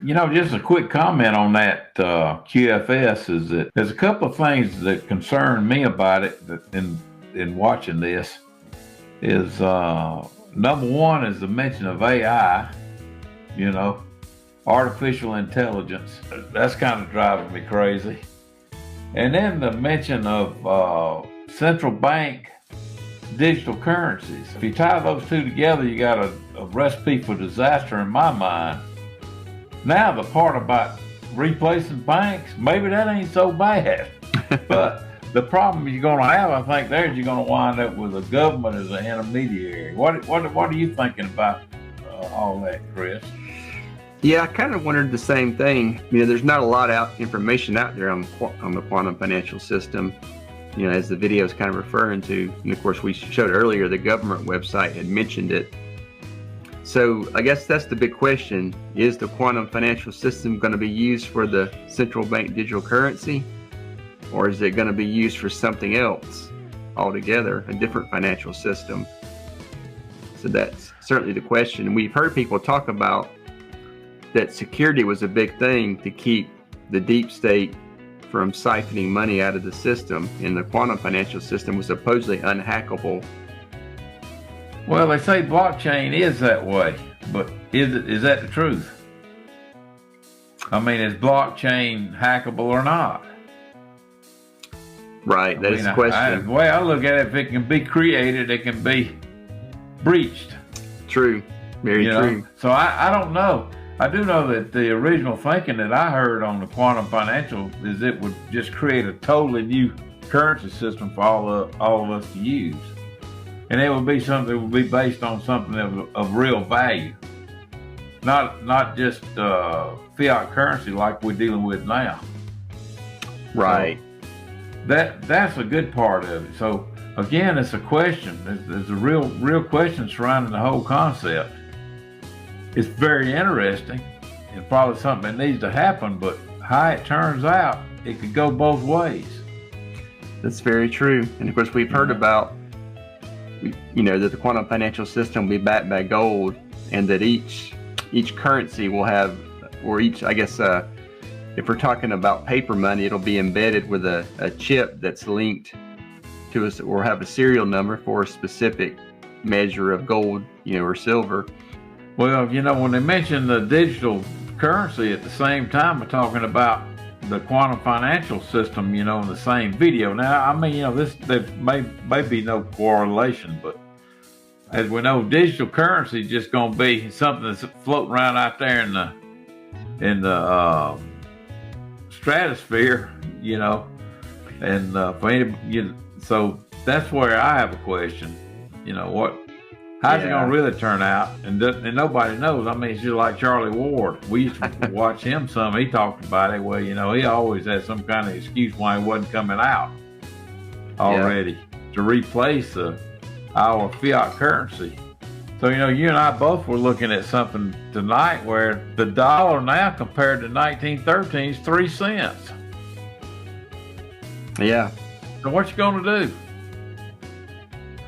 Just a quick comment on that QFS is that there's a couple of things that concern me about it in watching this. Is number one is the mention of AI, you know, artificial intelligence. That's kind of driving me crazy. And then the mention of central bank digital currencies. If you tie those two together, you got a recipe for disaster in my mind. Now, the part about replacing banks, maybe that ain't so bad. But the problem you're going to have, I think, there is you're going to wind up with the government as an intermediary. What are you thinking about all that, Chris? Yeah, I kind of wondered the same thing. There's not a lot of information out there on the quantum financial system, as the video is kind of referring to. And of course, we showed earlier the government website had mentioned it. So I guess that's the big question. Is the quantum financial system going to be used for the central bank digital currency? Or is it going to be used for something else altogether, a different financial system? So that's certainly the question. We've heard people talk about that security was a big thing to keep the deep state from siphoning money out of the system, and the quantum financial system was supposedly unhackable. Well, they say blockchain is that way, but is that the truth? I mean, is blockchain hackable or not? Right, that is the question. The way I look at it, if it can be created, it can be breached. True, very true. So I don't know. I do know that the original thinking that I heard on the quantum financial is it would just create a totally new currency system for all of us to use. And it would be something that would be based on something of real value. Not just fiat currency like we're dealing with now. Right. So that's a good part of it. So again, it's a question. There's a real question surrounding the whole concept. It's very interesting and probably something that needs to happen, but how it turns out, it could go both ways. That's very true. And of course, we've heard about that the quantum financial system will be backed by gold, and that each currency will have, or each, I guess, if we're talking about paper money, it'll be embedded with a chip that's linked to us, or have a serial number for a specific measure of gold, or silver. Well, when they mention the digital currency at the same time, we're talking about the quantum financial system, in the same video. Now, I mean, there may be no correlation, but as we know, digital currency is just going to be something that's floating around out there in the stratosphere, and for anybody, so that's where I have a question. How's it going to really turn out? And nobody knows. I mean, it's just like Charlie Ward. We used to watch him some. He talked about it. Well, he always had some kind of excuse why he wasn't coming out already to replace our fiat currency. So, you and I both were looking at something tonight where the dollar now compared to 1913 is 3 cents. Yeah. So what you going to do?